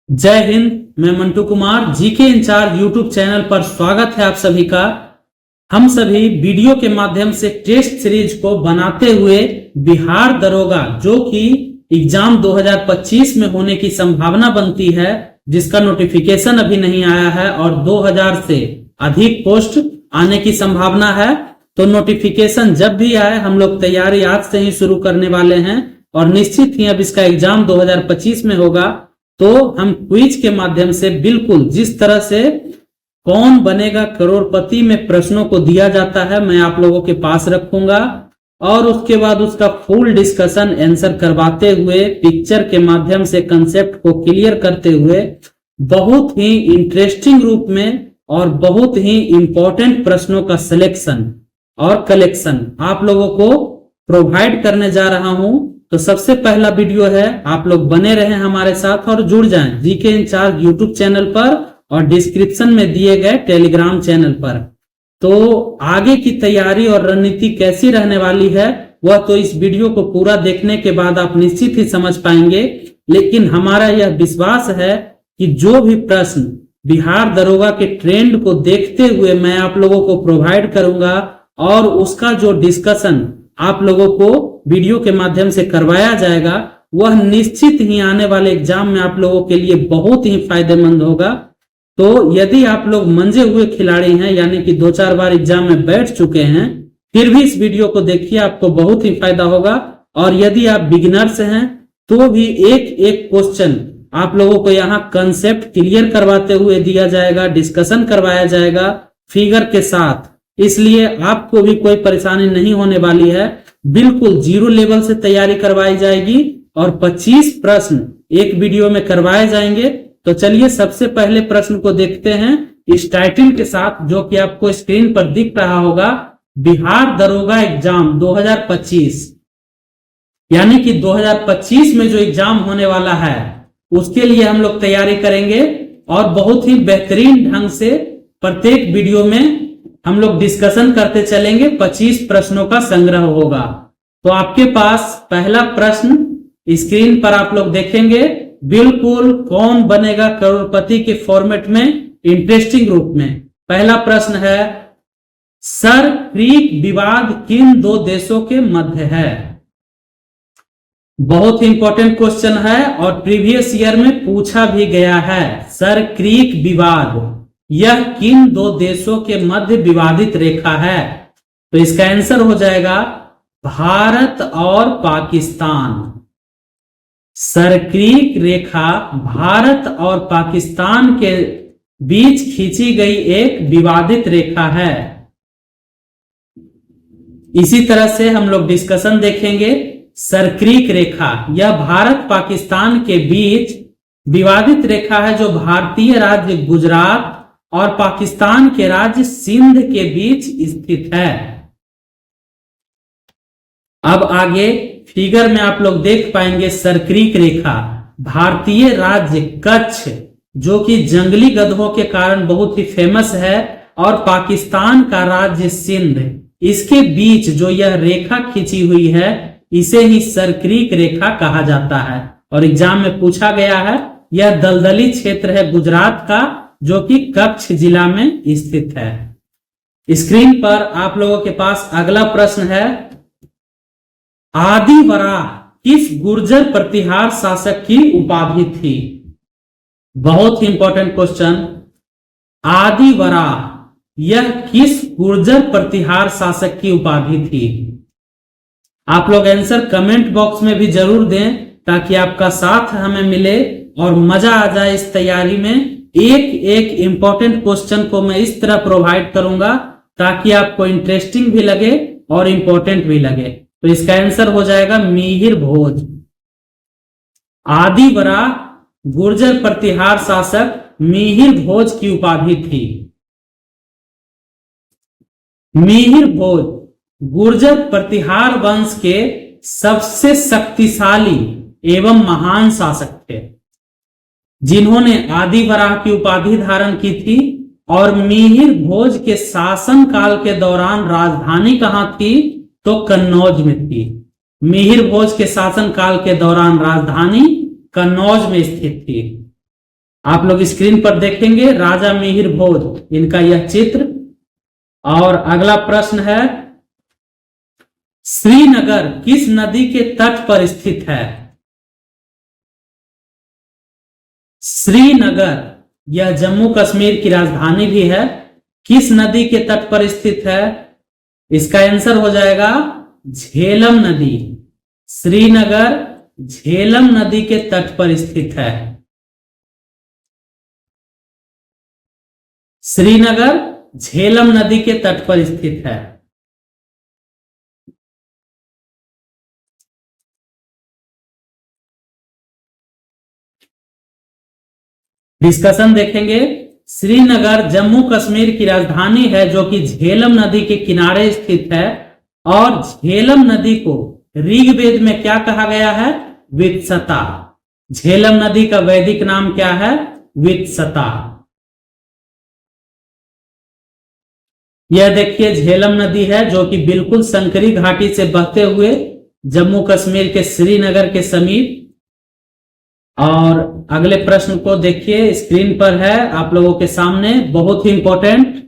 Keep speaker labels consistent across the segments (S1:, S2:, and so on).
S1: जय हिंद। मैं Mantu Kumar GK in charge YouTube channel पर स्वागत है आप सभी का। हम सभी वीडियो के माध्यम से टेस्ट सीरीज को बनाते हुए बिहार दरोगा जो कि एग्जाम 2025 में होने की संभावना बनती है, जिसका नोटिफिकेशन अभी नहीं आया है और 2000 से अधिक पोस्ट आने की संभावना है। तो नोटिफिकेशन जब भी आए हम लोग तैयारी आज से ही शुरू करने वाले हैं और निश्चित ही अब इसका एग्जाम 2025 में होगा। तो हम क्विज के माध्यम से बिल्कुल जिस तरह से कौन बनेगा करोड़पति में प्रश्नों को दिया जाता है मैं आप लोगों के पास रखूंगा और उसके बाद उसका फुल डिस्कशन आंसर करवाते हुए पिक्चर के माध्यम से कंसेप्ट को क्लियर करते हुए बहुत ही इंटरेस्टिंग रूप में और बहुत ही इंपॉर्टेंट प्रश्नों का सिलेक्शन और कलेक्शन आप लोगों को प्रोवाइड करने जा रहा हूं। तो सबसे पहला वीडियो है, आप लोग बने रहें हमारे साथ और जुड़ जाएं जीके इंचार्ज यूट्यूब चैनल पर और डिस्क्रिप्शन में दिए गए टेलीग्राम चैनल पर। तो आगे की तैयारी और रणनीति कैसी रहने वाली है वह तो इस वीडियो को पूरा देखने के बाद आप निश्चित ही समझ पाएंगे। लेकिन हमारा यह विश्वास है कि जो भी प्रश्न बिहार दरोगा के ट्रेंड को देखते हुए मैं आप लोगों को प्रोवाइड करूंगा और उसका जो डिस्कशन आप लोगों को वीडियो के माध्यम से करवाया जाएगा वह निश्चित ही आने वाले एग्जाम में आप लोगों के लिए बहुत ही फायदेमंद होगा। तो यदि आप लोग मंजे हुए खिलाड़ी हैं यानी कि 2-4 बार एग्जाम में बैठ चुके हैं फिर भी इस वीडियो को देखिए, आपको बहुत ही फायदा होगा। और यदि आप बिगिनर्स हैं तो भी एक एक क्वेश्चन आप लोगों को यहाँ कंसेप्ट क्लियर करवाते हुए दिया जाएगा, डिस्कशन करवाया जाएगा फिगर के साथ, इसलिए आपको भी कोई परेशानी नहीं होने वाली है। बिल्कुल जीरो लेवल से तैयारी करवाई जाएगी और 25 प्रश्न एक वीडियो में करवाए जाएंगे। तो चलिए सबसे पहले प्रश्न को देखते हैं इस टाइटल के साथ जो कि आपको स्क्रीन पर दिख रहा होगा, बिहार दरोगा एग्जाम 2025 यानी कि 2025 में जो एग्जाम होने वाला है उसके लिए हम लोग तैयारी करेंगे और बहुत ही बेहतरीन ढंग से प्रत्येक वीडियो में हम लोग डिस्कशन करते चलेंगे। 25 प्रश्नों का संग्रह होगा। तो आपके पास पहला प्रश्न स्क्रीन पर आप लोग देखेंगे, बिल्कुल कौन बनेगा करोड़पति के फॉर्मेट में इंटरेस्टिंग रूप में। पहला प्रश्न है, सर क्रीक विवाद किन दो देशों के मध्य है? बहुत ही इंपॉर्टेंट क्वेश्चन है और प्रीवियस ईयर में पूछा भी गया है। सर क्रीक विवाद यह किन दो देशों के मध्य विवादित रेखा है? तो इसका आंसर हो जाएगा भारत और पाकिस्तान। सरक्रीक रेखा भारत और पाकिस्तान के बीच खींची गई एक विवादित रेखा है। इसी तरह से हम लोग डिस्कशन देखेंगे, सरक्रीक रेखा यह भारत पाकिस्तान के बीच विवादित रेखा है जो भारतीय राज्य गुजरात और पाकिस्तान के राज्य सिंध के बीच स्थित है। अब आगे फिगर में आप लोग देख पाएंगे सरक्रीक रेखा भारतीय राज्य कच्छ जो कि जंगली गधों के कारण बहुत ही फेमस है और पाकिस्तान का राज्य सिंध, इसके बीच जो यह रेखा खींची हुई है इसे ही सरक्रीक रेखा कहा जाता है। और एग्जाम में पूछा गया है, यह दलदली क्षेत्र है गुजरात का जो कि कच्छ जिला में स्थित है। स्क्रीन पर आप लोगों के पास अगला प्रश्न है, आदि वराह किस गुर्जर प्रतिहार शासक की उपाधि थी? बहुत ही इंपॉर्टेंट क्वेश्चन, आदि वराह यह किस गुर्जर प्रतिहार शासक की उपाधि थी? आप लोग आंसर कमेंट बॉक्स में भी जरूर दें ताकि आपका साथ हमें मिले और मजा आ जाए इस तैयारी में। एक एक इंपॉर्टेंट क्वेश्चन को मैं इस तरह प्रोवाइड करूंगा ताकि आपको इंटरेस्टिंग भी लगे और इंपॉर्टेंट भी लगे। तो इसका आंसर हो जाएगा मिहिर भोज। आदि वराह गुर्जर प्रतिहार शासक मिहिर भोज की उपाधि थी। मिहिर भोज गुर्जर प्रतिहार वंश के सबसे शक्तिशाली एवं महान शासक थे जिन्होंने आदि वराह की उपाधि धारण की थी। और मिहिर भोज के शासन काल के दौरान राजधानी कहां थी? तो कन्नौज में थी। मिहिर भोज के शासन काल के दौरान राजधानी कन्नौज में स्थित थी। आप लोग स्क्रीन पर देखेंगे राजा मिहिर भोज इनका यह चित्र। और अगला प्रश्न है, श्रीनगर किस नदी के तट पर स्थित है? श्रीनगर यह जम्मू कश्मीर की राजधानी भी है, किस नदी के तट पर स्थित है? इसका आंसर हो जाएगा झेलम नदी। श्रीनगर झेलम नदी के तट पर स्थित है। श्रीनगर झेलम नदी के तट पर स्थित है। डिस्कशन देखेंगे। श्रीनगर जम्मू कश्मीर की राजधानी है जो कि झेलम नदी के किनारे स्थित है। और झेलम नदी को ऋग्वेद में क्या कहा गया है? वित्सता। झेलम नदी का वैदिक नाम क्या है? वित्सता। यह देखिए झेलम नदी है जो कि बिल्कुल संकरी घाटी से बहते हुए जम्मू कश्मीर के श्रीनगर के समीप। और अगले प्रश्न को देखिए, स्क्रीन पर है आप लोगों के सामने, बहुत ही इंपॉर्टेंट।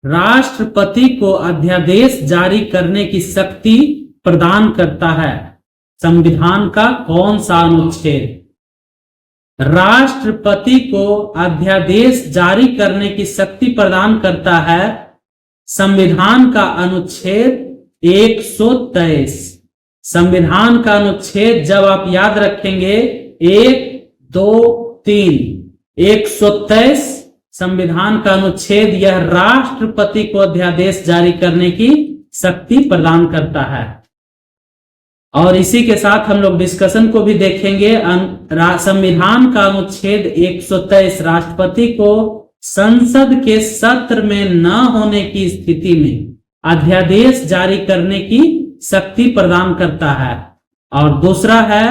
S1: राष्ट्रपति को अध्यादेश जारी करने की शक्ति प्रदान करता है संविधान का कौन सा अनुच्छेद? राष्ट्रपति को अध्यादेश जारी करने की शक्ति प्रदान करता है संविधान का अनुच्छेद 123। संविधान का अनुच्छेद जब आप याद रखेंगे 1, 2, 3, 123 संविधान का अनुच्छेद, यह राष्ट्रपति को अध्यादेश जारी करने की शक्ति प्रदान करता है। और इसी के साथ हम लोग डिस्कशन को भी देखेंगे। संविधान का अनुच्छेद 123 राष्ट्रपति को संसद के सत्र में न होने की स्थिति में अध्यादेश जारी करने की शक्ति प्रदान करता है। और दूसरा है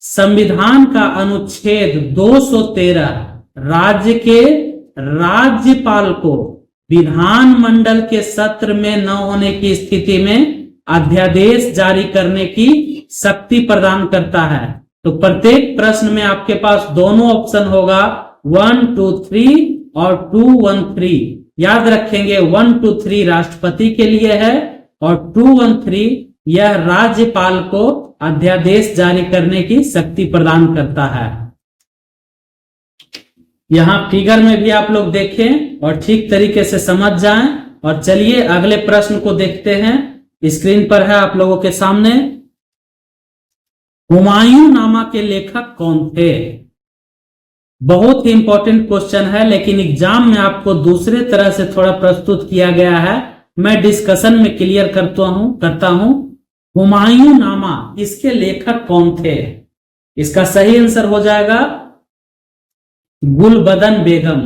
S1: संविधान का अनुच्छेद 213 राज्य के राज्यपाल को विधानमंडल के सत्र में न होने की स्थिति में अध्यादेश जारी करने की शक्ति प्रदान करता है। तो प्रत्येक प्रश्न में आपके पास दोनों ऑप्शन होगा, 1, 2, 3 और 2, 1, 3। याद रखेंगे 1, 2, 3 राष्ट्रपति के लिए है और 2, 1, 3 यह राज्यपाल को अध्यादेश जारी करने की शक्ति प्रदान करता है। यहां फिगर में भी आप लोग देखें और ठीक तरीके से समझ जाएं। और चलिए अगले प्रश्न को देखते हैं। स्क्रीन पर है आप लोगों के सामने, हुमायूं नामा के लेखक कौन थे? बहुत ही इंपॉर्टेंट क्वेश्चन है, लेकिन एग्जाम में आपको दूसरे तरह से थोड़ा प्रस्तुत किया गया है। मैं डिस्कशन में क्लियर करता हूं। हुमायूं नामा इसके लेखक कौन थे? इसका सही आंसर हो जाएगा गुलबदन बेगम।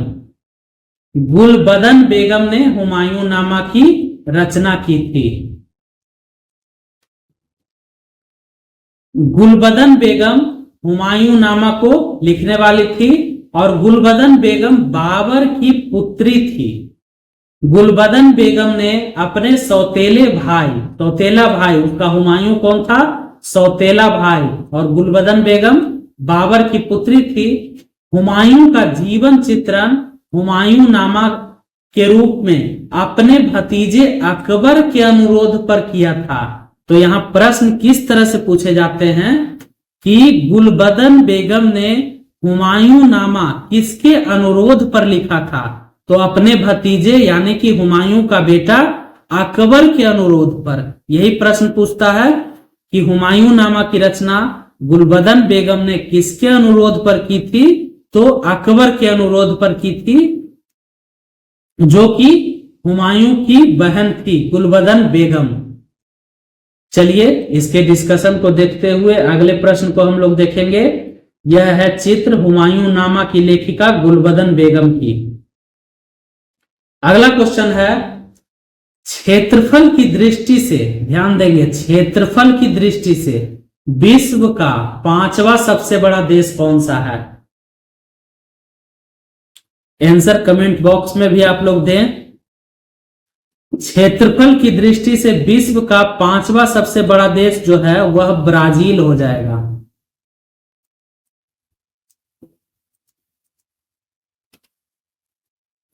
S1: गुलबदन बेगम ने हुमायूं नामा की रचना की थी। गुलबदन बेगम हुमायूं नामा को लिखने वाली थी और गुलबदन बेगम बाबर की पुत्री थी। गुलबदन बेगम ने अपने सौतेला भाई उसका हुमायूं कौन था? सौतेला भाई। और गुलबदन बेगम बाबर की पुत्री थी। हुमायूं का जीवन चित्रण हुमायूं नामा के रूप में अपने भतीजे अकबर के अनुरोध पर किया था। तो यहां प्रश्न किस तरह से पूछे जाते हैं कि गुलबदन बेगम ने हुमायूं नामा किसके अनुरोध पर लिखा था? तो अपने भतीजे यानी कि हुमायूं का बेटा अकबर के अनुरोध पर। यही प्रश्न पूछता है कि हुमायूं नामा की रचना गुलबदन बेगम ने किसके अनुरोध पर की थी? तो अकबर के अनुरोध पर की थी, जो कि हुमायूं की बहन थी गुलबदन बेगम। चलिए इसके डिस्कशन को देखते हुए अगले प्रश्न को हम लोग देखेंगे। यह है चित्र हुमायूं नामा की लेखिका गुलबदन बेगम की। अगला क्वेश्चन है, क्षेत्रफल की दृष्टि से, ध्यान देंगे, क्षेत्रफल की दृष्टि से विश्व का 5वां सबसे बड़ा देश कौन सा है? आंसर कमेंट बॉक्स में भी आप लोग दें। क्षेत्रफल की दृष्टि से विश्व का 5वां सबसे बड़ा देश जो है वह ब्राजील हो जाएगा।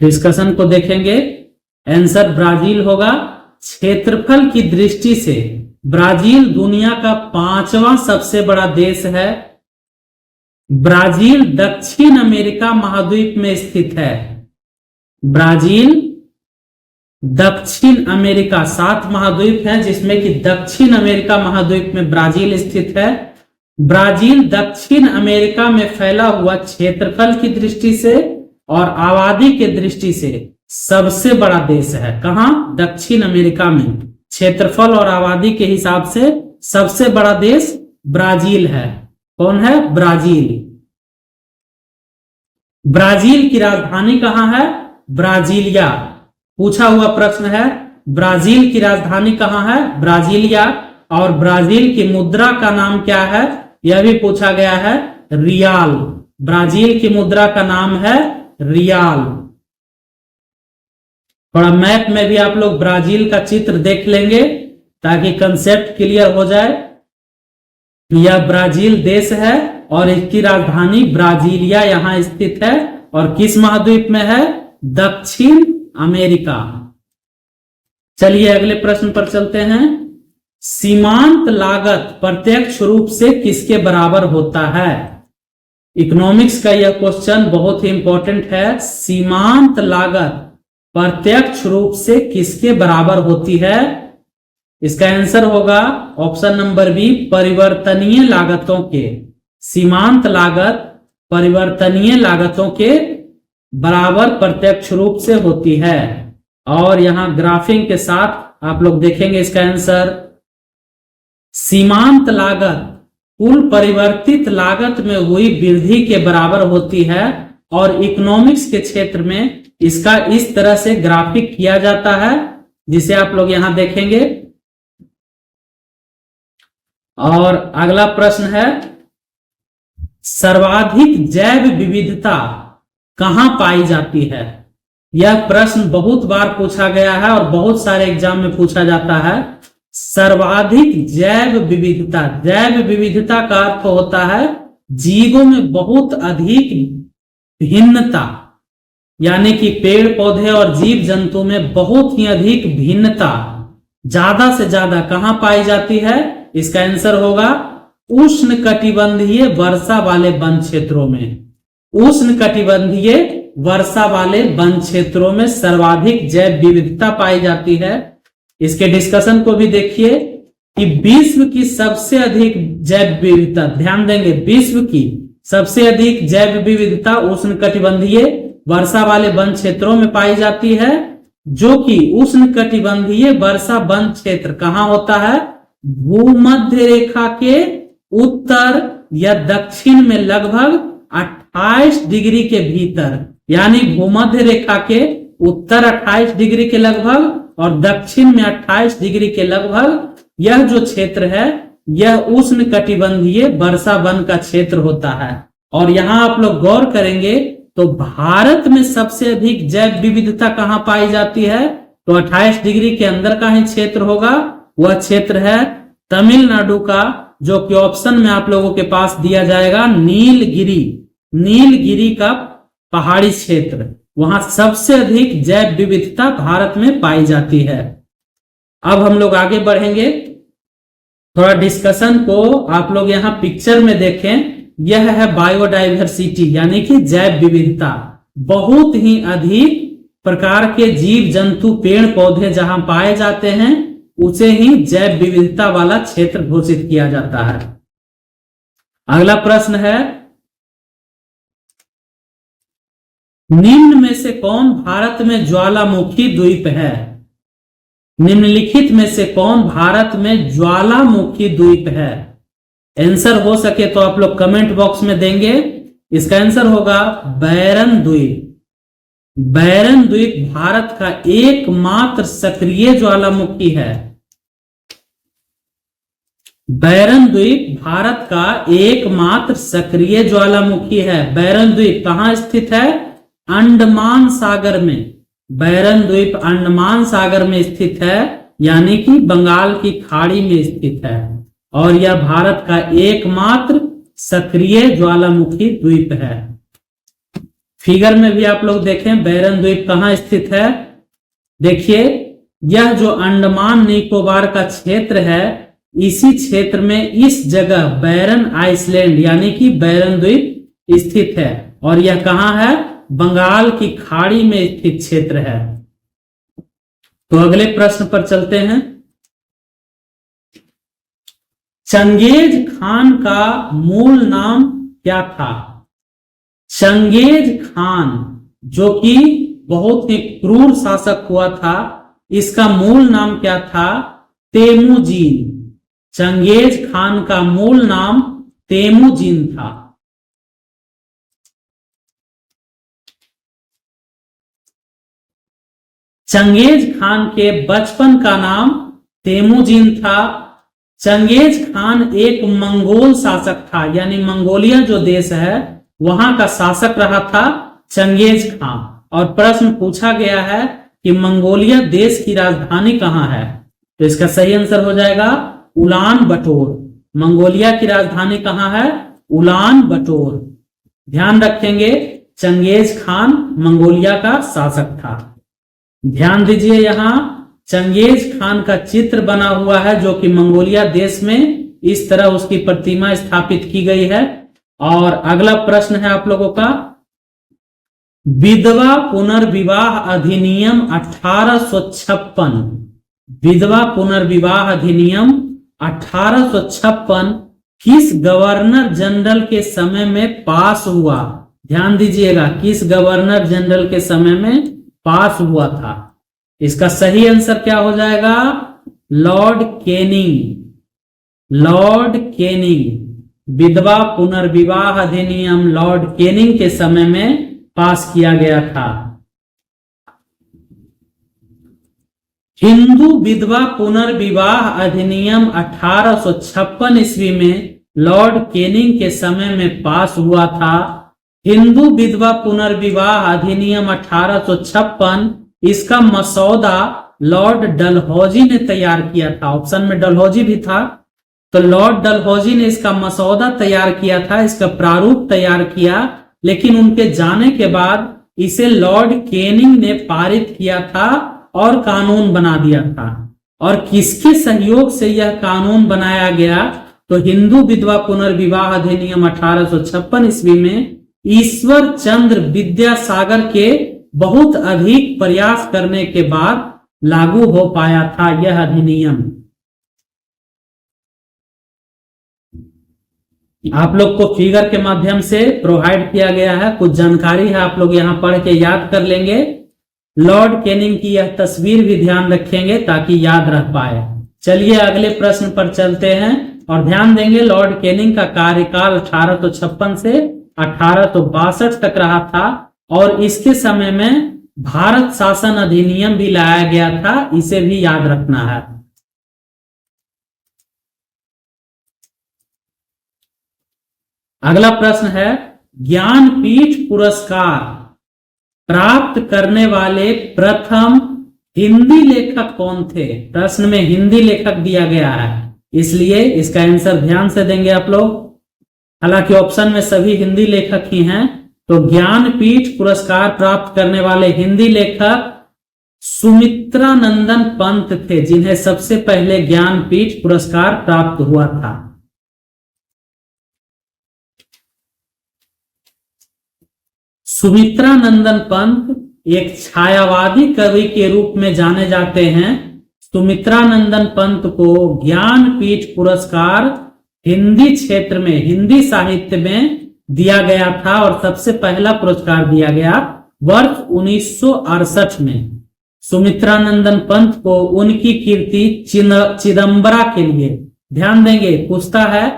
S1: डिस्कशन को देखेंगे। आंसर ब्राजील होगा। क्षेत्रफल की दृष्टि से ब्राजील दुनिया का 5वां सबसे बड़ा देश है। ब्राजील दक्षिण अमेरिका महाद्वीप में स्थित है। ब्राजील दक्षिण अमेरिका, 7 महाद्वीप हैं जिसमें कि दक्षिण अमेरिका महाद्वीप में ब्राजील स्थित है। ब्राजील दक्षिण अमेरिका में फैला हुआ क्षेत्रफल की दृष्टि से और आबादी के दृष्टि से सबसे बड़ा देश है। कहां? दक्षिण अमेरिका में क्षेत्रफल और आबादी के हिसाब से सबसे बड़ा देश ब्राजील है। कौन है? ब्राजील। ब्राजील की राजधानी कहां है? ब्राजीलिया। पूछा हुआ प्रश्न है, ब्राजील की राजधानी कहां है? ब्राजीलिया। और ब्राजील की मुद्रा का नाम क्या है? यह भी पूछा गया है, रियाल। ब्राजील की मुद्रा का नाम है रियाल। थोड़ा मैप में भी आप लोग ब्राजील का चित्र देख लेंगे ताकि कंसेप्ट क्लियर हो जाए। यह ब्राजील देश है और इसकी राजधानी ब्राजीलिया यहां स्थित है। और किस महाद्वीप में है? दक्षिण अमेरिका। चलिए अगले प्रश्न पर चलते हैं। सीमांत लागत प्रत्यक्ष रूप से किसके बराबर होता है? इकोनॉमिक्स का यह क्वेश्चन बहुत ही इंपॉर्टेंट है। सीमांत लागत प्रत्यक्ष रूप से किसके बराबर होती है? इसका आंसर होगा ऑप्शन नंबर बी, परिवर्तनीय लागतों के। सीमांत लागत परिवर्तनीय लागतों के बराबर प्रत्यक्ष रूप से होती है। और यहां ग्राफिंग के साथ आप लोग देखेंगे इसका आंसर। सीमांत लागत कुल परिवर्तित लागत में हुई वृद्धि के बराबर होती है। और इकोनॉमिक्स के क्षेत्र में इसका इस तरह से ग्राफिक किया जाता है जिसे आप लोग यहां देखेंगे। और अगला प्रश्न है, सर्वाधिक जैव विविधता कहां पाई जाती है? यह प्रश्न बहुत बार पूछा गया है और बहुत सारे एग्जाम में पूछा जाता है। सर्वाधिक जैव विविधता, जैव विविधता का अर्थ होता है जीवों में बहुत अधिक भिन्नता, यानी कि पेड़ पौधे और जीव जंतु में बहुत ही अधिक भिन्नता ज्यादा से ज्यादा कहां पाई जाती है? इसका आंसर होगा उष्णकटिबंधीय वर्षा वाले वन क्षेत्रों में। उष्णकटिबंधीय वर्षा वाले वन क्षेत्रों में सर्वाधिक जैव विविधता पाई जाती है। इसके डिस्कशन को भी देखिए कि विश्व की सबसे अधिक जैव विविधता, ध्यान देंगे, विश्व की सबसे अधिक जैव विविधता उष्णकटिबंधीय वर्षा वाले वन क्षेत्रों में पाई जाती है। जो कि उष्णकटिबंधीय वर्षा वन क्षेत्र कहां होता है? भूमध्य रेखा के उत्तर या दक्षिण में लगभग 28 डिग्री के भीतर, यानी भूमध्य रेखा के उत्तर 28 डिग्री के लगभग और दक्षिण में 28 डिग्री के लगभग यह जो क्षेत्र है यह उष्णकटिबंधीय वर्षा वन का क्षेत्र होता है। और यहां आप लोग गौर करेंगे तो भारत में सबसे अधिक जैव विविधता कहां पाई जाती है? तो 28 डिग्री के अंदर का ही क्षेत्र होगा। वह क्षेत्र है तमिलनाडु का, जो कि ऑप्शन में आप लोगों के पास दिया जाएगा नीलगिरी। नीलगिरी का पहाड़ी क्षेत्र, वहां सबसे अधिक जैव विविधता भारत में पाई जाती है। अब हम लोग आगे बढ़ेंगे। थोड़ा डिस्कशन को आप लोग यहां पिक्चर में देखें। यह है बायोडाइवर्सिटी, यानी कि जैव विविधता। बहुत ही अधिक प्रकार के जीव जंतु पेड़ पौधे जहां पाए जाते हैं उसे ही जैव विविधता वाला क्षेत्र घोषित किया जाता है। अगला प्रश्न है, निम्न में से कौन भारत में ज्वालामुखी द्वीप है? निम्नलिखित में से कौन भारत में ज्वालामुखी द्वीप है? आंसर हो सके तो आप लोग कमेंट बॉक्स में देंगे। इसका आंसर होगा बैरन द्वीप। बैरन द्वीप भारत का एकमात्र सक्रिय ज्वालामुखी है। बैरन द्वीप भारत का एकमात्र सक्रिय ज्वालामुखी है। बैरन द्वीप कहां स्थित है? अंडमान सागर में। बैरन द्वीप अंडमान सागर में स्थित है, यानी कि बंगाल की खाड़ी में स्थित है। और यह भारत का एकमात्र सक्रिय ज्वालामुखी द्वीप है। फिगर में भी आप लोग देखें बैरन द्वीप कहाँ स्थित है। देखिए यह जो अंडमान निकोबार का क्षेत्र है, इसी क्षेत्र में इस जगह बैरन आइसलैंड यानी कि बैरन द्वीप स्थित है और यह कहाँ है, बंगाल की खाड़ी में स्थित क्षेत्र है। तो अगले प्रश्न पर चलते हैं। चंगेज खान का मूल नाम क्या था। चंगेज खान जो कि बहुत ही क्रूर शासक हुआ था, इसका मूल नाम क्या था, तेमुजीन। चंगेज खान का मूल नाम तेमुजीन था। चंगेज खान के बचपन का नाम तेमुजीन था। चंगेज खान एक मंगोल शासक था, यानी मंगोलिया जो देश है वहां का शासक रहा था चंगेज खान। और प्रश्न पूछा गया है कि मंगोलिया देश की राजधानी कहां है, तो इसका सही आंसर हो जाएगा उलान बटोर। मंगोलिया की राजधानी कहां है, उलान बटोर। ध्यान रखेंगे चंगेज खान मंगोलिया का शासक था। ध्यान दीजिए यहां चंगेज खान का चित्र बना हुआ है जो कि मंगोलिया देश में इस तरह उसकी प्रतिमा स्थापित की गई है। और अगला प्रश्न है आप लोगों का, विधवा पुनर्विवाह अधिनियम 1856। विधवा पुनर्विवाह अधिनियम 1856 किस गवर्नर जनरल के समय में पास हुआ। ध्यान दीजिएगा किस गवर्नर जनरल के समय में पास हुआ था। इसका सही आंसर क्या हो जाएगा, लॉर्ड कैनिंग। Lord Canning. विधवा पुनर्विवाह अधिनियम लॉर्ड कैनिंग के समय में पास किया गया था। हिंदू विधवा पुनर्विवाह अधिनियम 1856 ईस्वी में लॉर्ड कैनिंग के समय में पास हुआ था। हिंदू विधवा पुनर्विवाह अधिनियम 1856, इसका मसौदा लॉर्ड डलहौजी ने तैयार किया था। ऑप्शन में डलहौजी भी था, तो लॉर्ड डलहौजी ने इसका मसौदा तैयार किया था, इसका प्रारूप तैयार किया, लेकिन उनके जाने के बाद इसे लॉर्ड कैनिंग ने पारित किया था और कानून बना दिया था। और किसके सहयोग से यह कानून बनाया गया, तो हिंदू विधवा पुनर्विवाह अधिनियम 1856 ईस्वी में ईश्वर चंद्र विद्यासागर के बहुत अधिक प्रयास करने के बाद लागू हो पाया था यह अधिनियम। आप लोग को फिगर के माध्यम से प्रोवाइड किया गया है, कुछ जानकारी है, आप लोग यहां पढ़ के याद कर लेंगे। लॉर्ड कैनिंग की यह तस्वीर भी ध्यान रखेंगे ताकि याद रह पाए। चलिए अगले प्रश्न पर चलते हैं और ध्यान देंगे लॉर्ड कैनिंग का कार्यकाल 1856 से 1862 तक रहा था और इसके समय में भारत शासन अधिनियम भी लाया गया था, इसे भी याद रखना है। अगला प्रश्न है, ज्ञानपीठ पुरस्कार प्राप्त करने वाले प्रथम हिंदी लेखक कौन थे। प्रश्न में हिंदी लेखक दिया गया है, इसलिए इसका आंसर ध्यान से देंगे आप लोग। हालांकि ऑप्शन में सभी हिंदी लेखक ही हैं, तो ज्ञानपीठ पुरस्कार प्राप्त करने वाले हिंदी लेखक सुमित्रानंदन पंत थे, जिन्हें सबसे पहले ज्ञानपीठ पुरस्कार प्राप्त हुआ था। सुमित्रानंदन पंत एक छायावादी कवि के रूप में जाने जाते हैं। सुमित्रानंदन पंत को ज्ञानपीठ पुरस्कार हिंदी क्षेत्र में, हिंदी साहित्य में दिया गया था और सबसे पहला पुरस्कार दिया गया वर्ष 1968 में। सुमित्रानंदन पंत को उनकी कीर्ति चिदंबरा के लिए, ध्यान देंगे पूछता है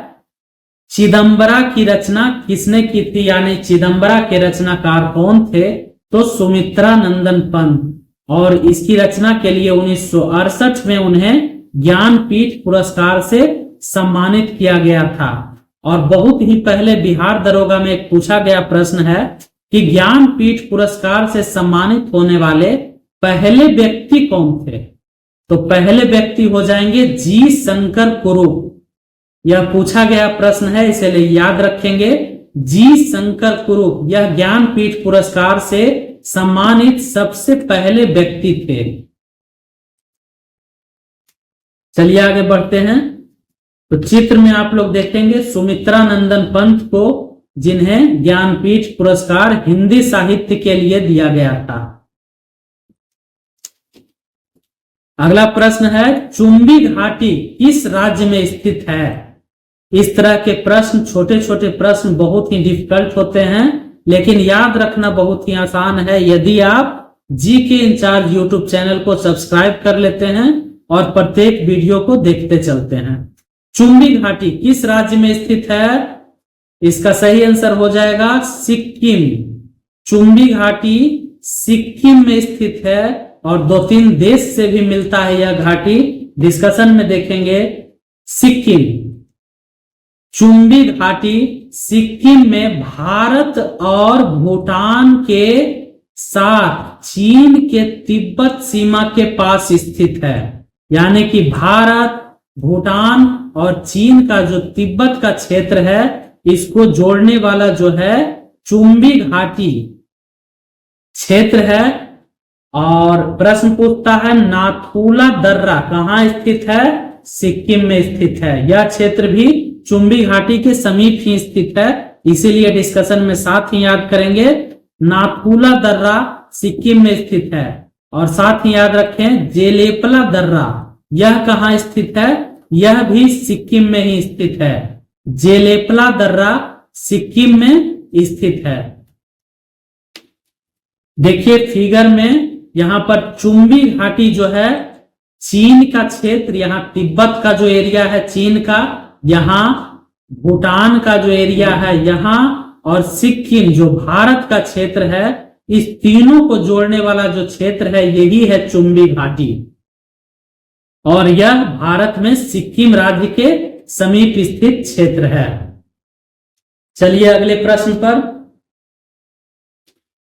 S1: चिदंबरा की रचना किसने की थी, यानी चिदंबरा के रचनाकार कौन थे, तो सुमित्रानंदन पंत। और इसकी रचना के लिए 1968 में उन्हें ज्ञानपीठ पुरस्कार से सम्मानित किया गया था। और बहुत ही पहले बिहार दरोगा में एक पूछा गया प्रश्न है कि ज्ञानपीठ पुरस्कार से सम्मानित होने वाले पहले व्यक्ति कौन थे, तो पहले व्यक्ति हो जाएंगे जी शंकर कुरुप। यह पूछा गया प्रश्न है, इसलिए याद रखेंगे जी शंकर कुरूप यह ज्ञानपीठ पुरस्कार से सम्मानित सबसे पहले व्यक्ति थे। चलिए आगे बढ़ते हैं। तो चित्र में आप लोग देखेंगे सुमित्रा नंदन पंत को, जिन्हें ज्ञानपीठ पुरस्कार हिंदी साहित्य के लिए दिया गया था। अगला प्रश्न है, चुंबी घाटी किस राज्य में स्थित है? इस तरह के प्रश्न, छोटे छोटे प्रश्न बहुत ही डिफिकल्ट होते हैं, लेकिन याद रखना बहुत ही आसान है यदि आप जीके इंचार्ज यूट्यूब चैनल को सब्सक्राइब कर लेते हैं और प्रत्येक वीडियो को देखते चलते हैं। चुंबी घाटी किस राज्य में स्थित है? इसका सही आंसर हो जाएगा सिक्किम। चुंबी घाटी सिक्किम में स्थित है और 2-3 देश से भी मिलता है यह घाटी, डिस्कशन में देखेंगे। सिक्किम, चुंबी घाटी सिक्किम में भारत और भूटान के साथ चीन के तिब्बत सीमा के पास स्थित है। यानी कि भारत, भूटान और चीन का जो तिब्बत का क्षेत्र है, इसको जोड़ने वाला जो है चुंबी घाटी क्षेत्र है। और प्रश्न पूछता है नाथुला दर्रा कहाँ स्थित है? सिक्किम में स्थित है। यह क्षेत्र भी चुंबी घाटी के समीप ही स्थित है, इसीलिए डिस्कशन में साथ ही याद करेंगे। नाथुला दर्रा सिक्किम में स्थित है। और साथ ही याद रखें जेलेपला दर्रा, यह कहाँ स्थित है? यह भी सिक्किम में ही स्थित है। जेलेपला दर्रा सिक्किम में स्थित है। देखिए फिगर में यहां पर चुंबी घाटी जो है चीन का क्षेत्र, यहां तिब्बत का जो एरिया है चीन का, यहां भूटान का जो एरिया है यहां, और सिक्किम जो भारत का क्षेत्र है, इस तीनों को जोड़ने वाला जो क्षेत्र है यही है चुंबी घाटी। और यह भारत में सिक्किम राज्य के समीप स्थित क्षेत्र है। चलिए अगले प्रश्न पर।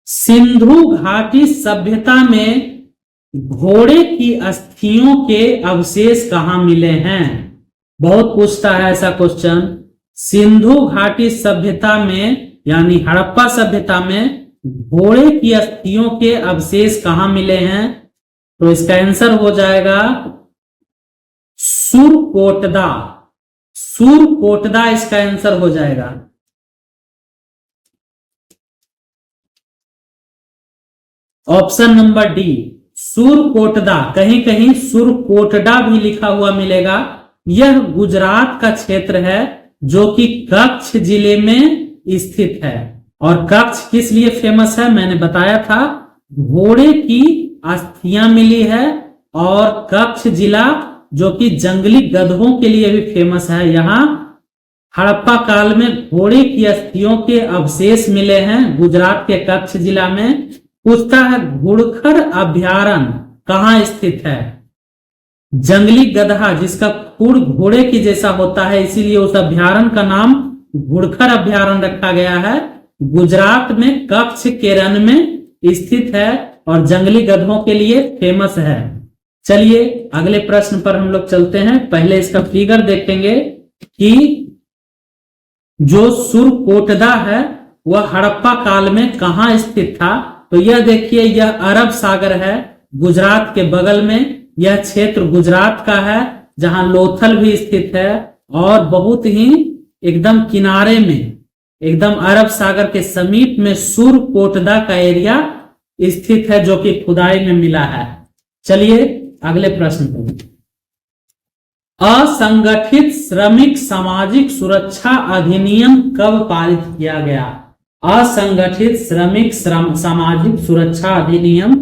S1: सिंधु घाटी सभ्यता में घोड़े की अस्थियों के अवशेष कहां मिले हैं? बहुत पूछता है ऐसा क्वेश्चन। सिंधु घाटी सभ्यता में यानी हड़प्पा सभ्यता में घोड़े की अस्थियों के अवशेष कहां मिले हैं? तो इसका आंसर हो जाएगा सुरकोटदा। सुरकोटदा इसका आंसर हो जाएगा। ऑप्शन नंबर डी सुरकोटदा, कहीं कहीं सुरकोटडा भी लिखा हुआ मिलेगा। यह गुजरात का क्षेत्र है जो कि कच्छ जिले में स्थित है। और कच्छ किस लिए फेमस है मैंने बताया था, घोड़े की अस्थियां मिली है। और कच्छ जिला जो कि जंगली गधों के लिए भी फेमस है। यहाँ हड़प्पा काल में घोड़े की अस्थियों के अवशेष मिले हैं गुजरात के कच्छ जिला में। पूछता है घुड़खर अभ्यारण्य कहाँ स्थित है? जंगली गधा जिसका खुर घोड़े की जैसा होता है, इसीलिए उस अभ्यारण्य का नाम घुड़खर अभ्यारण्य रखा गया है। गुजरात में कच्छ के रण में स्थित है और जंगली गधों के लिए फेमस है। चलिए अगले प्रश्न पर हम लोग चलते हैं। पहले इसका फिगर देखेंगे कि जो सुरकोटदा है वह हड़प्पा काल में कहाँ स्थित था। तो यह देखिए, यह अरब सागर है गुजरात के बगल में। यह क्षेत्र गुजरात का है जहां लोथल भी स्थित है और बहुत ही एकदम किनारे में, एकदम अरब सागर के समीप में सुरकोटदा का एरिया स्थित है जो कि खुदाई में मिला है। चलिए अगले प्रश्न पर। असंगठित श्रमिक सामाजिक सुरक्षा अधिनियम कब पारित किया गया? असंगठित श्रमिक सामाजिक सुरक्षा अधिनियम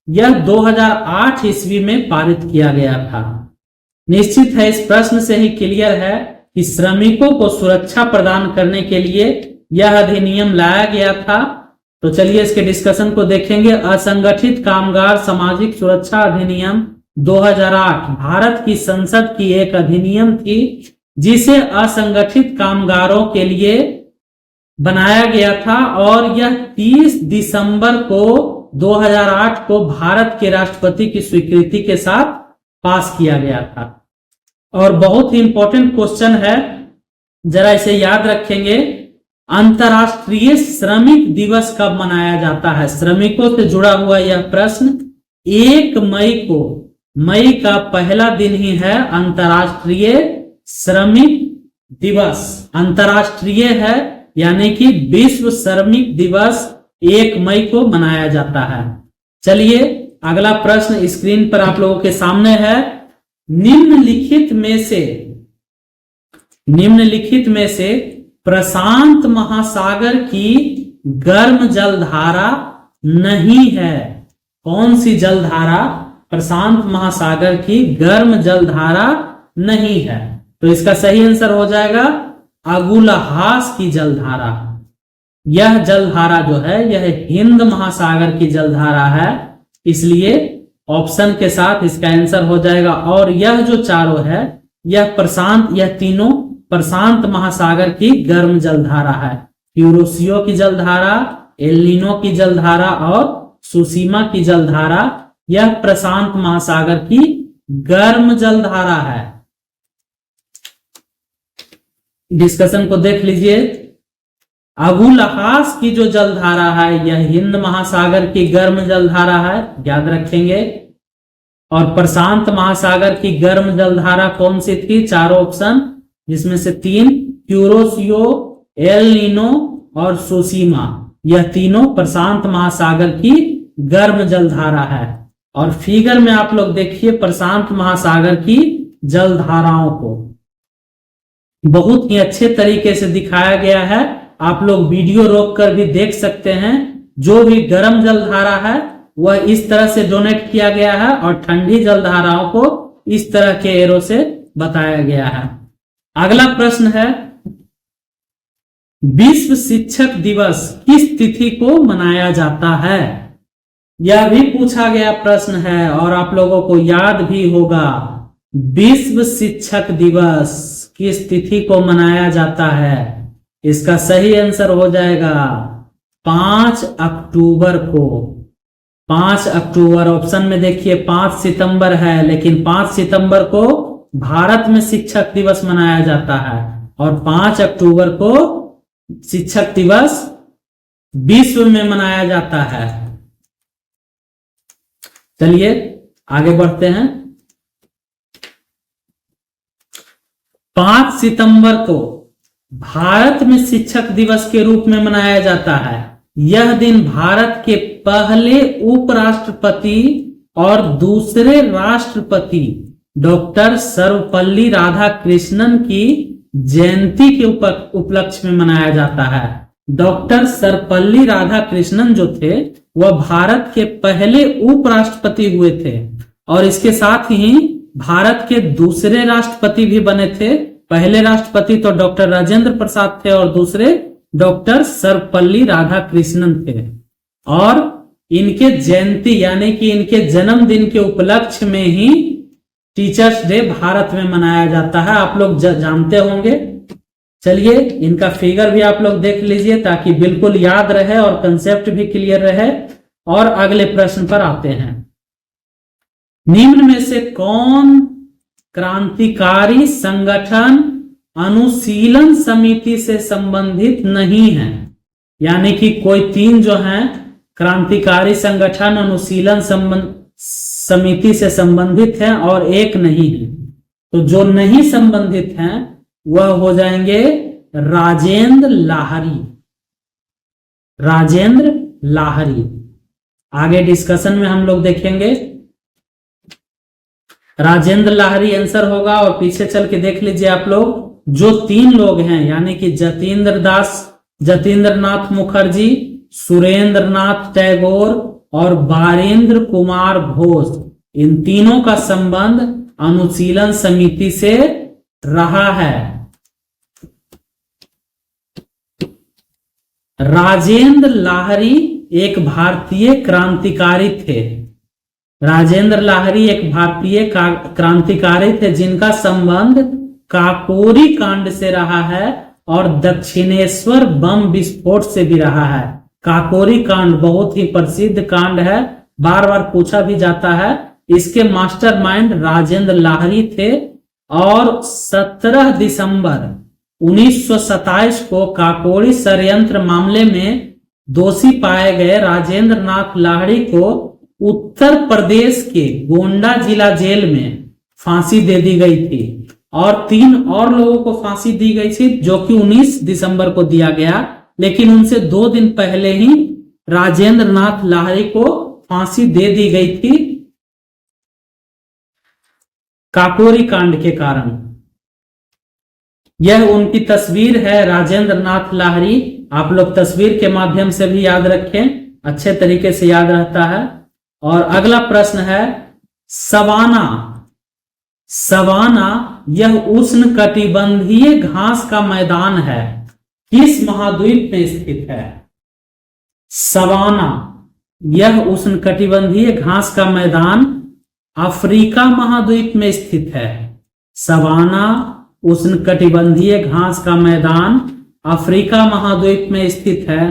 S1: यह 2008 ईस्वी में पारित किया गया था। निश्चित है इस प्रश्न से ही क्लियर है कि श्रमिकों को सुरक्षा प्रदान करने के लिए यह अधिनियम लाया गया था। तो चलिए इसके डिस्कशन को देखेंगे। असंगठित कामगार सामाजिक सुरक्षा अधिनियम 2008 भारत की संसद की एक अधिनियम थी जिसे असंगठित कामगारों के लिए बनाया गया था। और यह 30 दिसंबर को 2008 को भारत के राष्ट्रपति की स्वीकृति के साथ पास किया गया था। और बहुत ही इंपॉर्टेंट क्वेश्चन है, जरा इसे याद रखेंगे। अंतर्राष्ट्रीय श्रमिक दिवस कब मनाया जाता है? श्रमिकों से जुड़ा हुआ यह प्रश्न। 1 मई को, मई का पहला दिन ही है अंतर्राष्ट्रीय श्रमिक दिवस। अंतर्राष्ट्रीय है यानी कि विश्व श्रमिक दिवस 1 मई को मनाया जाता है। चलिए अगला प्रश्न स्क्रीन पर आप लोगों के सामने है। निम्नलिखित में से प्रशांत महासागर की गर्म जलधारा नहीं है। कौन सी जलधारा प्रशांत महासागर की गर्म जलधारा नहीं है? तो इसका सही आंसर हो जाएगा अगुलहास की जलधारा। यह जलधारा जो है यह हिंद महासागर की जलधारा है, इसलिए ऑप्शन के साथ इसका आंसर हो जाएगा। और यह जो चारों है यह तीनों प्रशांत महासागर की गर्म जलधारा है। यूरोसियो की जलधारा, एलिनो की जलधारा और सुसीमा की जलधारा, यह प्रशांत महासागर की गर्म जलधारा है। डिस्कशन को देख लीजिए। अगुलहास की जो जलधारा है यह हिंद महासागर की गर्म जलधारा है, याद रखेंगे। और प्रशांत महासागर की गर्म जलधारा कौन सी थी? चारों ऑप्शन, जिसमें से 3 क्यूरोसियो, एल नीनो और सुसीमा, यह तीनों प्रशांत महासागर की गर्म जलधारा है। और फिगर में आप लोग देखिए प्रशांत महासागर की जलधाराओं को बहुत ही अच्छे तरीके से दिखाया गया है। आप लोग वीडियो रोककर भी देख सकते हैं। जो भी गर्म जलधारा है वह इस तरह से डोनेट किया गया है और ठंडी जलधाराओं को इस तरह के एरो से बताया गया है। अगला प्रश्न है, विश्व शिक्षक दिवस किस तिथि को मनाया जाता है? यह भी पूछा गया प्रश्न है और आप लोगों को याद भी होगा। विश्व शिक्षक दिवस किस तिथि को मनाया जाता है? इसका सही आंसर हो जाएगा 5 अक्टूबर को। 5 अक्टूबर, ऑप्शन में देखिए 5 सितंबर है, लेकिन 5 सितंबर को भारत में शिक्षक दिवस मनाया जाता है और 5 अक्टूबर को शिक्षक दिवस विश्व में मनाया जाता है। चलिए आगे बढ़ते हैं। 5 सितंबर को भारत में शिक्षक दिवस के रूप में मनाया जाता है। यह दिन भारत के पहले उपराष्ट्रपति और दूसरे राष्ट्रपति डॉक्टर सर्वपल्ली राधाकृष्णन की जयंती के उपलक्ष्य में मनाया जाता है। डॉक्टर सर्वपल्ली राधाकृष्णन जो थे वह भारत के पहले उपराष्ट्रपति हुए थे और इसके साथ ही भारत के दूसरे राष्ट्रपति भी बने थे। पहले राष्ट्रपति तो डॉक्टर राजेंद्र प्रसाद थे और दूसरे डॉक्टर सर्वपल्ली राधाकृष्णन थे। और इनके जयंती यानी कि इनके जन्मदिन के उपलक्ष्य में ही टीचर्स डे भारत में मनाया जाता है। आप लोग जानते होंगे। चलिए इनका फिगर भी आप लोग देख लीजिए ताकि बिल्कुल याद रहे और कंसेप्ट भी क्लियर रहे। और अगले प्रश्न पर आते हैं। निम्न में से कौन क्रांतिकारी संगठन अनुशीलन समिति से संबंधित नहीं है? यानी कि कोई 3 जो हैं क्रांतिकारी संगठन अनुशीलन समिति से संबंधित हैं और 1 नहीं है। तो जो नहीं संबंधित हैं वह हो जाएंगे राजेंद्र लाहिड़ी। राजेंद्र लाहिड़ी आगे डिस्कशन में हम लोग देखेंगे। राजेंद्र लाहिड़ी आंसर होगा। और पीछे चल के देख लीजिए आप लोग, जो 3 लोग हैं यानी कि जतीन्द्र नाथ मुखर्जी, सुरेंद्र नाथ टैगोर और बारेंद्र कुमार घोष, इन तीनों का संबंध अनुशीलन समिति से रहा है। राजेंद्र लाहिड़ी एक भारतीय क्रांतिकारी थे। राजेंद्र लाहिड़ी एक भारतीय क्रांतिकारी थे जिनका संबंध काकोरी कांड से रहा है और दक्षिणेश्वर बम विस्फोट से भी रहा है। काकोरी कांड बहुत ही प्रसिद्ध कांड है, बार बार पूछा भी जाता है। इसके मास्टरमाइंड राजेंद्र लाहिड़ी थे और 17 दिसंबर 1927 को काकोरी षड्यंत्र मामले में दोषी पाए गए राजेंद्र नाथ लाहिड़ी को उत्तर प्रदेश के गोंडा जिला जेल में फांसी दे दी गई थी और 3 और लोगों को फांसी दी गई थी, जो कि 19 दिसंबर को दिया गया, लेकिन उनसे 2 दिन पहले ही राजेंद्र नाथ लाहिड़ी को फांसी दे दी गई थी काकोरी कांड के कारण। यह उनकी तस्वीर है, राजेंद्र नाथ लाहिड़ी। आप लोग तस्वीर के माध्यम से भी याद रखें, अच्छे तरीके से याद रहता है। और अगला प्रश्न है सवाना। सवाना यह उष्णकटिबंधीय घास का मैदान है, किस महाद्वीप में स्थित है? सवाना यह उष्णकटिबंधीय घास का मैदान अफ्रीका महाद्वीप में स्थित है। सवाना उष्णकटिबंधीय घास का मैदान अफ्रीका महाद्वीप में स्थित है।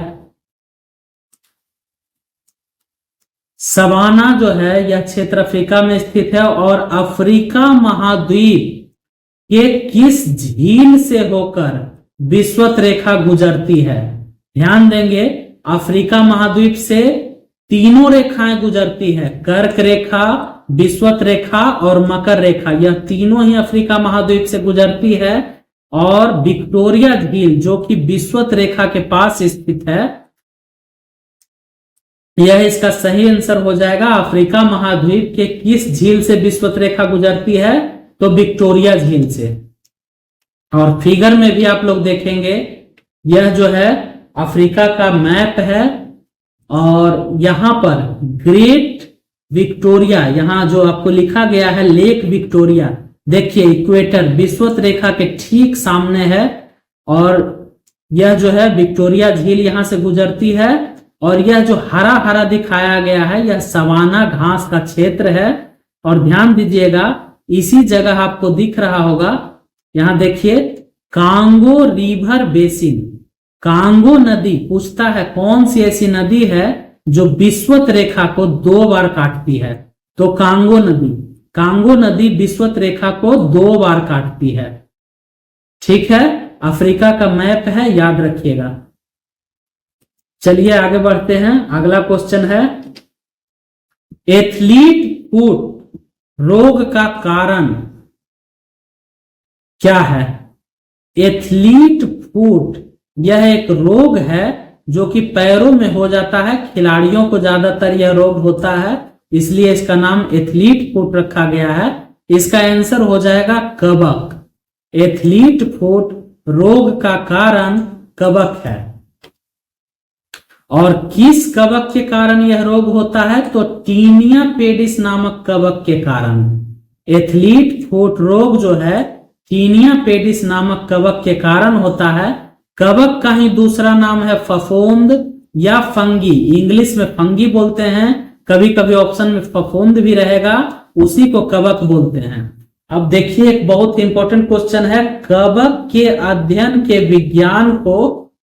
S1: सवाना जो है यह क्षेत्र अफ्रीका में स्थित है और अफ्रीका महाद्वीप के किस झील से होकर विषुवत रेखा गुजरती है? ध्यान देंगे, अफ्रीका महाद्वीप से 3 रेखाएं गुजरती है, कर्क रेखा, विषुवत रेखा और मकर रेखा। यह तीनों ही अफ्रीका महाद्वीप से गुजरती है और विक्टोरिया झील जो कि विषुवत रेखा के पास स्थित है, यह इसका सही आंसर हो जाएगा। अफ्रीका महाद्वीप के किस झील से विषुवत रेखा गुजरती है? तो विक्टोरिया झील से। और फिगर में भी आप लोग देखेंगे, यह जो है अफ्रीका का मैप है और यहां पर ग्रेट विक्टोरिया, यहां जो आपको लिखा गया है लेक विक्टोरिया, देखिए इक्वेटर विषुवत रेखा के ठीक सामने है और यह जो है विक्टोरिया झील यहां से गुजरती है। और यह जो हरा हरा दिखाया गया है यह सवाना घास का क्षेत्र है। और ध्यान दीजिएगा, इसी जगह आपको दिख रहा होगा, यहां देखिए कांगो रिवर बेसिन, कांगो नदी। पूछता है कौन सी ऐसी नदी है जो विषुवत रेखा को 2 बार काटती है? तो कांगो नदी, कांगो नदी विषुवत रेखा को 2 बार काटती है। ठीक है, अफ्रीका का मैप है, याद रखिएगा। चलिए आगे बढ़ते हैं। अगला क्वेश्चन है एथलीट फुट रोग का कारण क्या है? एथलीट फुट यह एक रोग है जो कि पैरों में हो जाता है। खिलाड़ियों को ज्यादातर यह रोग होता है, इसलिए इसका नाम एथलीट फुट रखा गया है। इसका आंसर हो जाएगा कवक। एथलीट फुट रोग का कारण कवक है। और किस कवक के कारण यह रोग होता है? तो टीनिया पेडिस नामक कवक के कारण। एथलीट फुट रोग जो है टीनिया पेडिस नामक कवक के कारण होता है। कवक का ही दूसरा नाम है फफूंद या फंगी, इंग्लिश में फंगी बोलते हैं, कभी कभी ऑप्शन में फफूंद भी रहेगा, उसी को कवक बोलते हैं। अब देखिए एक बहुत इंपॉर्टेंट क्वेश्चन है, कवक के अध्ययन के विज्ञान को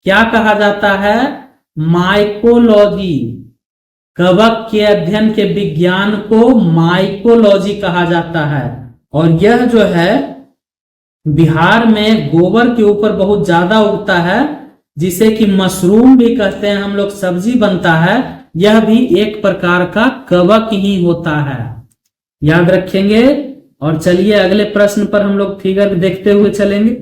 S1: क्या कहा जाता है? माइकोलॉजी। कवक के अध्ययन के विज्ञान को माइकोलॉजी कहा जाता है। और यह जो है बिहार में गोबर के ऊपर बहुत ज्यादा उगता है, जिसे कि मशरूम भी कहते हैं, हम लोग सब्जी बनता है, यह भी एक प्रकार का कवक ही होता है, याद रखेंगे। और चलिए अगले प्रश्न पर हम लोग फिगर देखते हुए चलेंगे।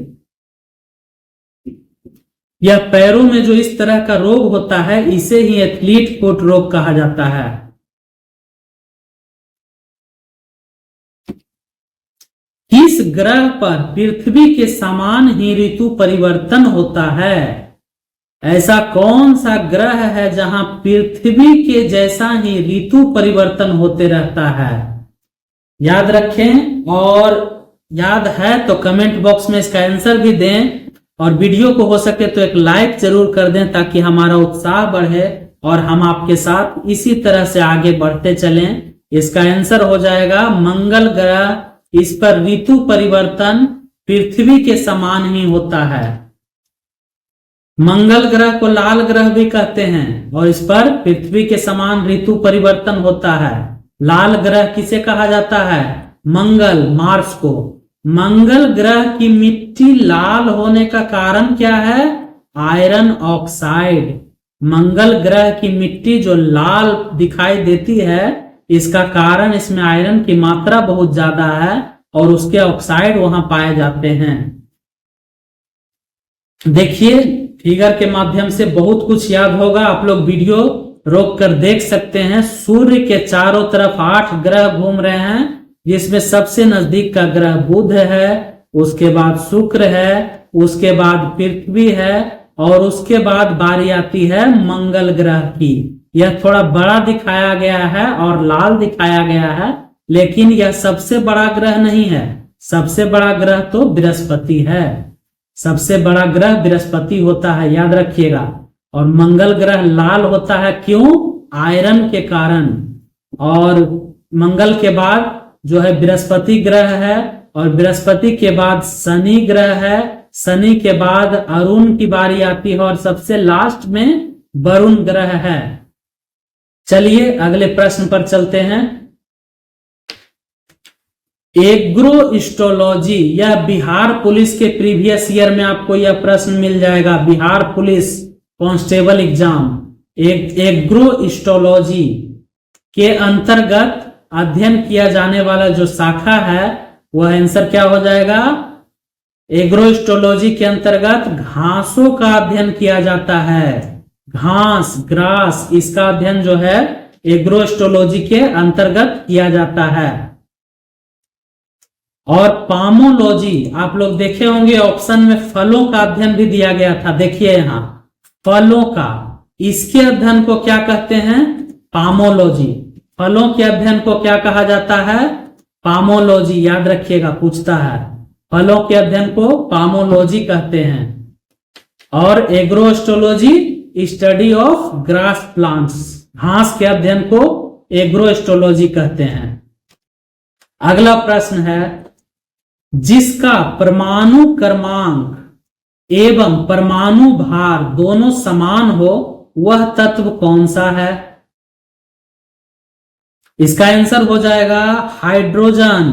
S1: यह पैरों में जो इस तरह का रोग होता है इसे ही एथलीट फुट रोग कहा जाता है। किस ग्रह पर पृथ्वी के समान ही ऋतु परिवर्तन होता है? ऐसा कौन सा ग्रह है जहां पृथ्वी के जैसा ही ऋतु परिवर्तन होते रहता है? याद रखें, और याद है तो कमेंट बॉक्स में इसका आंसर भी दें और वीडियो को हो सके तो एक लाइक जरूर कर दें ताकि हमारा उत्साह बढ़े और हम आपके साथ इसी तरह से आगे बढ़ते चलें। इसका आंसर हो जाएगा मंगल ग्रह। इस पर ऋतु परिवर्तन पृथ्वी के समान ही होता है। मंगल ग्रह को लाल ग्रह भी कहते हैं और इस पर पृथ्वी के समान ऋतु परिवर्तन होता है। लाल ग्रह किसे कहा जाता है? मंगल, मार्स को। मंगल ग्रह की मिट्टी लाल होने का कारण क्या है? Iron oxide. मंगल ग्रह की मिट्टी जो लाल दिखाई देती है, इसका कारण इसमें आयरन की मात्रा बहुत ज्यादा है और उसके ऑक्साइड वहां पाए जाते हैं। देखिए फिगर के माध्यम से बहुत कुछ याद होगा, आप लोग वीडियो रोक कर देख सकते हैं। सूर्य के चारों तरफ 8 ग्रह घूम रहे हैं, जिसमें सबसे नजदीक का ग्रह बुध है, उसके बाद शुक्र है, उसके बाद पृथ्वी है और उसके बाद बारी आती है मंगल ग्रह की। यह थोड़ा बड़ा दिखाया गया है और लाल दिखाया गया है, लेकिन यह सबसे बड़ा ग्रह नहीं है। सबसे बड़ा ग्रह तो बृहस्पति है, सबसे बड़ा ग्रह बृहस्पति होता है, याद रखिएगा। और मंगल ग्रह लाल होता है, क्यों? आयरन के कारण। और मंगल के बाद जो है बृहस्पति ग्रह है और बृहस्पति के बाद शनि ग्रह है, शनि के बाद अरुण की बारी आती है और सबसे लास्ट में वरुण ग्रह है। चलिए अगले प्रश्न पर चलते हैं। एग्रोस्ट्रोलॉजी, यह बिहार पुलिस के प्रीवियस ईयर में आपको यह प्रश्न मिल जाएगा। Bihar police constable exam, agrostology के अंतर्गत अध्ययन किया जाने वाला जो शाखा है वह आंसर क्या हो जाएगा? एग्रोस्ट्रोलॉजी के अंतर्गत घासों का अध्ययन किया जाता है। घास, ग्रास, इसका अध्ययन जो है एग्रोस्ट्रोलॉजी के अंतर्गत किया जाता है। और पामोलॉजी, आप लोग देखे होंगे ऑप्शन में फलों का अध्ययन भी दिया गया था। देखिए यहां फलों का, इसके अध्ययन को क्या कहते हैं? पामोलॉजी। फलों के अध्ययन को क्या कहा जाता है? पामोलॉजी। याद रखिएगा, पूछता है। फलों के अध्ययन को पामोलॉजी कहते हैं। और agrostology study of grass plants, घास के अध्ययन को एग्रोस्ट्रोलॉजी कहते हैं। अगला प्रश्न है, जिसका परमाणु क्रमांक एवं परमाणु भार दोनों समान हो वह तत्व कौन सा है? इसका आंसर हो जाएगा हाइड्रोजन।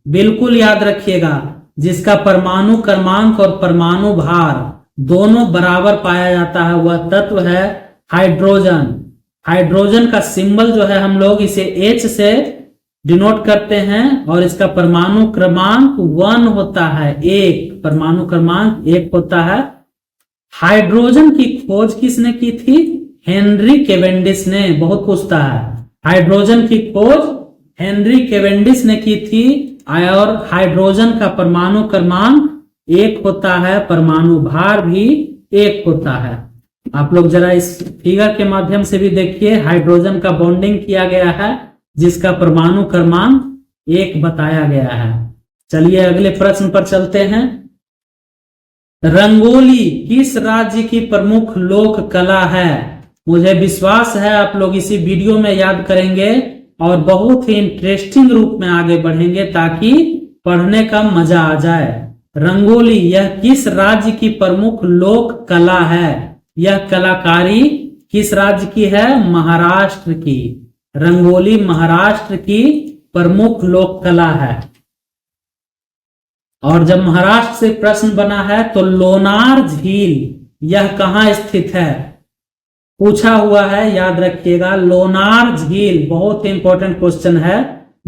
S1: बिल्कुल याद रखिएगा, जिसका परमाणु क्रमांक और परमाणु भार दोनों बराबर पाया जाता है वह तत्व है हाइड्रोजन। हाइड्रोजन का सिंबल जो है हम लोग इसे H से डिनोट करते हैं और इसका परमाणु क्रमांक 1 होता है, 1। परमाणु क्रमांक 1 होता है। हाइड्रोजन की खोज किसने की थी? हेनरी केवेंडिश ने। बहुत पूछता है, हाइड्रोजन की खोज हेनरी केवेंडिश ने की थी। और हाइड्रोजन का परमाणु क्रमांक 1 होता है, परमाणु भार भी 1 होता है। आप लोग जरा इस फिगर के माध्यम से भी देखिए, हाइड्रोजन का बॉन्डिंग किया गया है जिसका परमाणु क्रमांक 1 बताया गया है। चलिए अगले प्रश्न पर चलते हैं। रंगोली किस राज्य की प्रमुख लोक कला है? मुझे विश्वास है आप लोग इसी वीडियो में याद करेंगे और बहुत ही इंटरेस्टिंग रूप में आगे बढ़ेंगे ताकि पढ़ने का मजा आ जाए। रंगोली यह किस राज्य की प्रमुख लोक कला है? यह कलाकारी किस राज्य की है? महाराष्ट्र की। रंगोली महाराष्ट्र की प्रमुख लोक कला है। और जब महाराष्ट्र से प्रश्न बना है तो लोनार झील यह कहां स्थित है? पूछा हुआ है, याद रखिएगा। लोनार झील बहुत ही इंपॉर्टेंट क्वेश्चन है,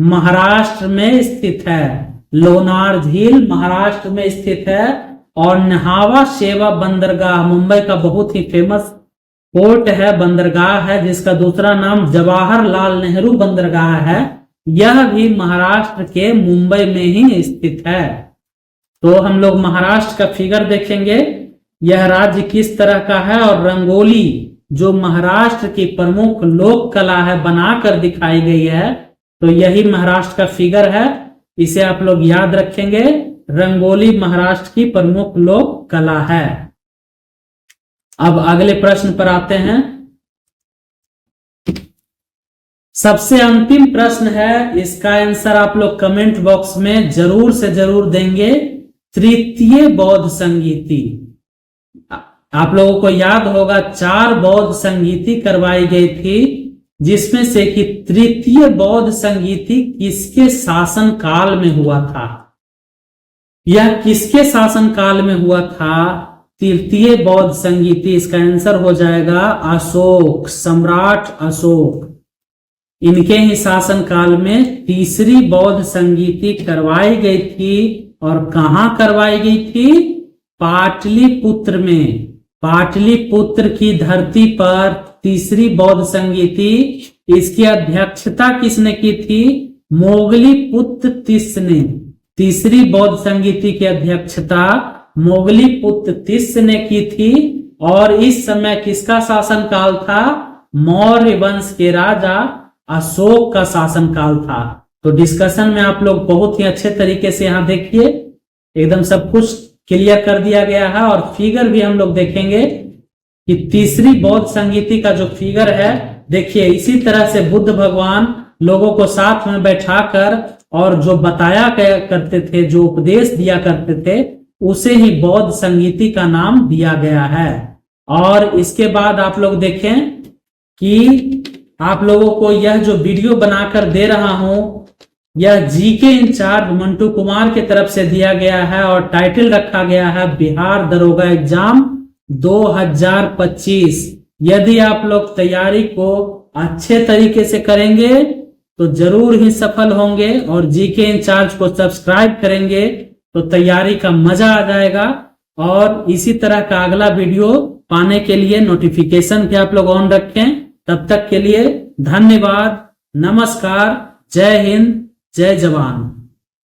S1: महाराष्ट्र में स्थित है। लोनार झील महाराष्ट्र में स्थित है। और न्हावा शेवा बंदरगाह मुंबई का बहुत ही फेमस पोर्ट है, बंदरगाह है, जिसका दूसरा नाम जवाहरलाल नेहरू बंदरगाह है। यह भी महाराष्ट्र के मुंबई में ही स्थित है। तो हम लोग महाराष्ट्र का फिगर देखेंगे, यह राज्य किस तरह का है। और रंगोली जो महाराष्ट्र की प्रमुख लोक कला है, बनाकर दिखाई गई है, तो यही महाराष्ट्र का फिगर है। इसे आप लोग याद रखेंगे। रंगोली महाराष्ट्र की प्रमुख लोक कला है। अब अगले प्रश्न पर आते हैं। सबसे अंतिम प्रश्न है, इसका आंसर आप लोग कमेंट बॉक्स में जरूर से जरूर देंगे। तृतीय बौद्ध संगीति, आप लोगों को याद होगा 4 बौद्ध संगीति करवाई गई थी, जिसमें से कि तृतीय बौद्ध संगीति किसके शासन काल में हुआ था? यह किसके शासनकाल में हुआ था? तृतीय बौद्ध संगीति। इसका आंसर हो जाएगा अशोक, सम्राट अशोक। इनके ही शासनकाल में तीसरी बौद्ध संगीति करवाई गई थी। और कहां करवाई गई थी? पाटलिपुत्र में। पाटलिपुत्र की धरती पर तीसरी बौद्ध संगीति, इसकी अध्यक्षता किसने की थी? मोगलीपुत्र तिस्स ने। तीसरी बौद्ध संगीति की अध्यक्षता मोगलीपुत्र तिस्स ने की थी। और इस समय किसका शासनकाल था? मौर्य वंश के राजा अशोक का शासनकाल था। तो डिस्कशन में आप लोग बहुत ही अच्छे तरीके से यहाँ देखिए, एकदम सब कुछ क्लियर कर दिया गया है। और फिगर भी हम लोग देखेंगे कि तीसरी बौद्ध संगीति का जो फिगर है, देखिए इसी तरह से बुद्ध भगवान लोगों को साथ में बैठाकर और जो बताया करते थे, जो उपदेश दिया करते थे, उसे ही बौद्ध संगीति का नाम दिया गया है। और इसके बाद आप लोग देखें कि आप लोगों को यह जो वीडियो बनाकर दे रहा हूं, यह जीके इंचार्ज मंटू कुमार की तरफ से दिया गया है। और टाइटल रखा गया है बिहार दरोगा एग्जाम 2025। यदि आप लोग तैयारी को अच्छे तरीके से करेंगे तो जरूर ही सफल होंगे। और जीके इंचार्ज को सब्सक्राइब करेंगे तो तैयारी का मजा आ जाएगा। और इसी तरह का अगला वीडियो पाने के लिए नोटिफिकेशन भी आप लोग ऑन रखें। तब तक के लिए धन्यवाद, नमस्कार, जय हिंद, जय जवान।